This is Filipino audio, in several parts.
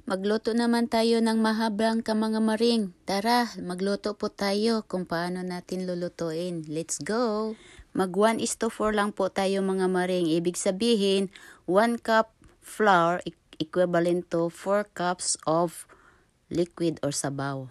Magluto naman tayo ng mahabang mga maring. Tara, magluto po tayo kung paano natin lulutuin. Let's go! Mag 1:4 lang po tayo mga maring. Ibig sabihin, 1 cup flour equivalent to 4 cups of liquid or sabaw.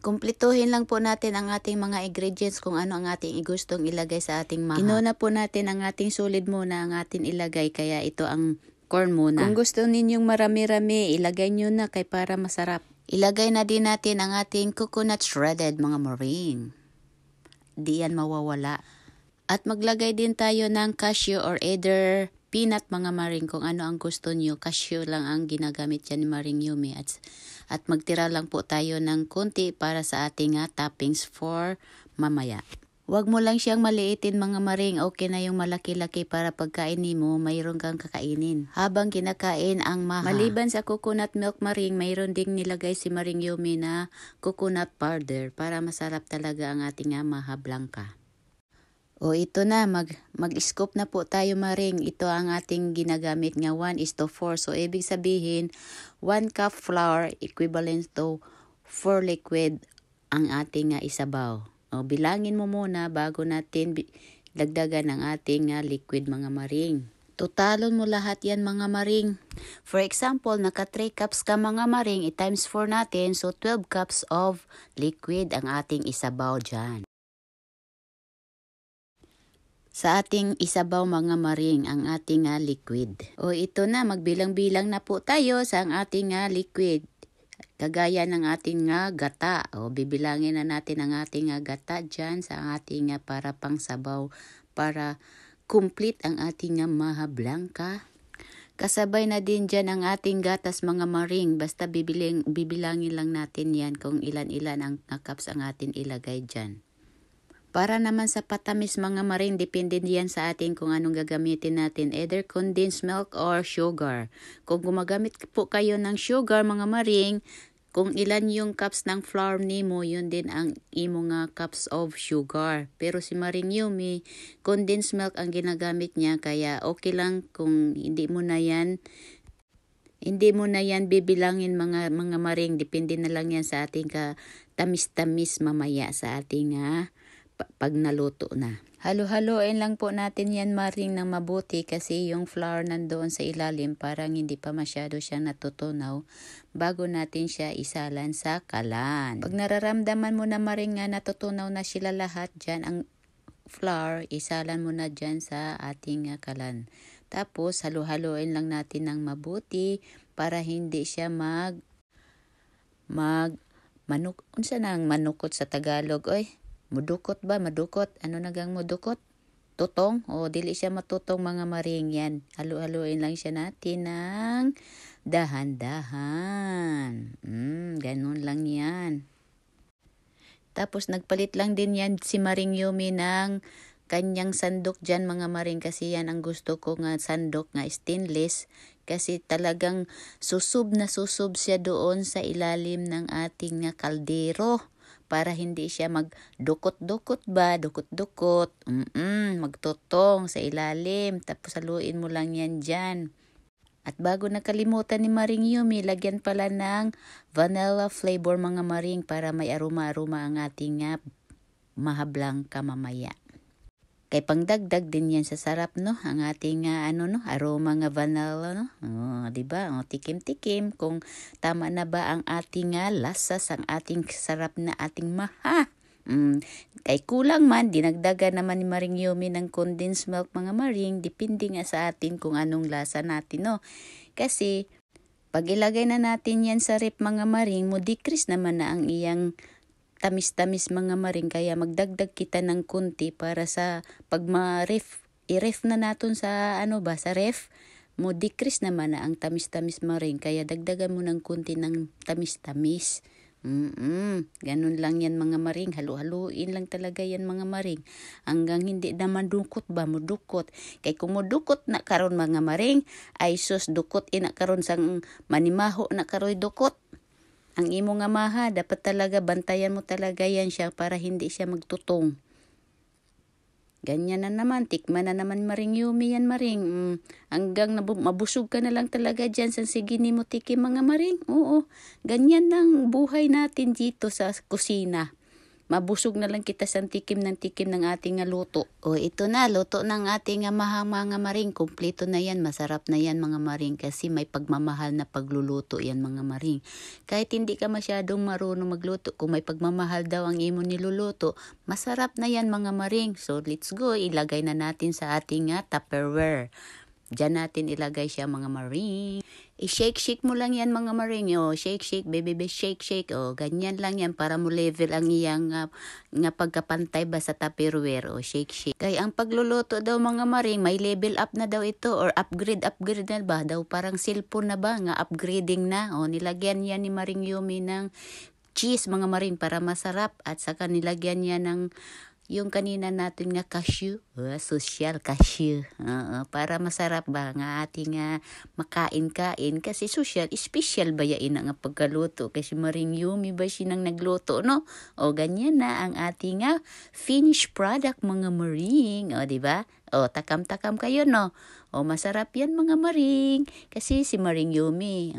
Kumpletuhin lang po natin ang ating mga ingredients kung ano ang ating gustong ilagay sa ating maha. Inuna po natin ang ating solid muna ang ating ilagay, kaya ito ang corn muna. Kung gusto ninyong marami-rami, ilagay nyo na kay para masarap. Ilagay na din natin ang ating coconut shredded mga maring. Di yan mawawala. At maglagay din tayo ng cashew or either peanut mga maring kung ano ang gusto nyo. Cashew lang ang ginagamit yan ni Maring Yumi. At magtira lang po tayo ng konti para sa ating toppings for mamaya. Huwag mo lang siyang maliitin mga maring, okay na yung malaki-laki para pagkainin mo, mayroon kang kakainin. Habang kinakain ang maha. Maliban sa coconut milk maring, mayroon ding nilagay si Maring Yumi na coconut powder para masarap talaga ang ating maha blanca. O ito na, mag-scoop na po tayo maring. Ito ang ating ginagamit nga 1:4. So ibig sabihin, 1 cup flour equivalent to 4 liquid ang ating isabaw. O, bilangin mo muna bago natin dagdagan ang ating liquid mga maring. Totalon mo lahat yan mga maring. For example, naka 3 cups ka mga maring, i-times 4 natin. So 12 cups of liquid ang ating isabaw dyan. Sa ating isabaw mga maring ang ating liquid. O ito na, magbilang-bilang na po tayo sa ang ating liquid. Kagaya ng ating gata. O bibilangin na natin ang ating gata dyan sa ating para pang sabaw. Para complete ang ating maha blanca. Kasabay na din dyan ang ating gatas mga maring. Basta bibilangin lang natin yan kung ilan-ilan ang cups ang ating ilagay dyan. Para naman sa patamis mga maring, depende diyan sa atin kung anong gagamitin natin. Either condensed milk or sugar. Kung gumagamit po kayo ng sugar mga maring, kung ilan yung cups ng flour nimo, yun din ang imo cups of sugar. Pero si Maring Yumi, condensed milk ang ginagamit niya, kaya okay lang kung hindi mo na yan bibilangin mga maring. Depende na lang yan sa ating tamis-tamis mamaya sa ating pag naluto na. Halo-haloin lang po natin yan maring ng mabuti kasi yung flour nandoon sa ilalim parang hindi pa masyado siya natutunaw bago natin siya isalan sa kalan. Pag nararamdaman mo na maring natutunaw na sila lahat dyan, ang flour, isalan mo na dyan sa ating kalan. Tapos halo-haloin lang natin ng mabuti para hindi siya unsa nang manukot sa Tagalog mudukot ba? Madukot? Ano nagang mudukot? Tutong? O dili siya matutong mga maring yan. Halu-haluin lang siya natin ng dahan-dahan. Ganun lang yan. Tapos nagpalit lang din yan si Maring Yumi ng kanyang sandok dyan mga maring kasi yan ang gusto ko sandok stainless. Kasi talagang susub siya doon sa ilalim ng ating kaldero. Para hindi siya magdukot-dukot ba, dukot-dukot. Magtutong sa ilalim. Tapos haluin mo lang yan dyan. At bago nakalimutan ni Maring Yumi, lagyan pala ng vanilla flavor mga maring para may aroma-aroma ang ating maha blanca mamaya. Kay pangdagdag din yan sa sarap ang ating aroma vanilla diba? Tikim-tikim kung tama na ba ang ating lasa ang ating sarap na ating maha. Kay kulang man, dinagdagan naman ni Maring Yumi ng condensed milk mga maring, depende nga sa atin kung anong lasa natin Kasi pag ilagay na natin yan sa ref mga maring, mo decrease naman na ang iyang tamis-tamis mga maring, kaya magdagdag kita ng kunti para sa pag i-ref na natin sa sa ref, mo decrease naman na ang tamis-tamis maring, kaya dagdagan mo ng kunti ng tamis-tamis. Ganun lang yan mga maring, halu-haluin lang talaga yan mga maring, hanggang hindi na madukot ba, mudukot. Kay kung mudukot na karon mga maring, ay sus dukot ina karon sang manimaho na karoy dukot. Ang imo maha, dapat talaga bantayan mo talaga yan siya para hindi siya magtutong. Ganyan na naman, tikman na naman Maring Yumi yan Maring. Hanggang mabusog ka na lang talaga dyan sa sige ni mo tikim mga Maring. Oo, ganyan lang buhay natin dito sa kusina. Mabusog na lang kita sa tikim ng ating luto. O ito na, luto ng ating mga Maring. Kompleto na yan, masarap na yan mga Maring. Kasi may pagmamahal na pagluluto yan mga Maring. Kahit hindi ka masyadong marunong magluto, kung may pagmamahal daw ang imo niluluto, masarap na yan mga Maring. So let's go, ilagay na natin sa ating Tupperware. Diyan natin ilagay siya mga Maring. I-shake mo lang yan mga Maring. O, shake, baby, shake. O, ganyan lang yan para mo level ang iyang nga pagkapantay ba sa Tupperware. O, shake. Kaya ang pagluluto daw mga Maring, may level up na daw ito or upgrade na ba? Daw parang cellphone na ba? Nga upgrading na. O, nilagyan yan ni Maring Yumi ng cheese mga Maring para masarap. At saka nilagyan niya ng yung kanina natin nga cashew, social cashew, para masarap ba nga ating makain-kain kasi social, special ba yain nga pagkaluto kasi Maring Yumi ba sinang nagluto no? O ganyan na ang ating finished product mga Maring, o diba? O takam-takam kayo no? O masarap yan mga Maring kasi si Maring Yumi,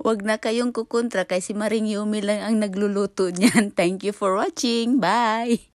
wag na kayong kukontra kasi Maring Yumi lang ang nagluluto niyan. Thank you for watching. Bye!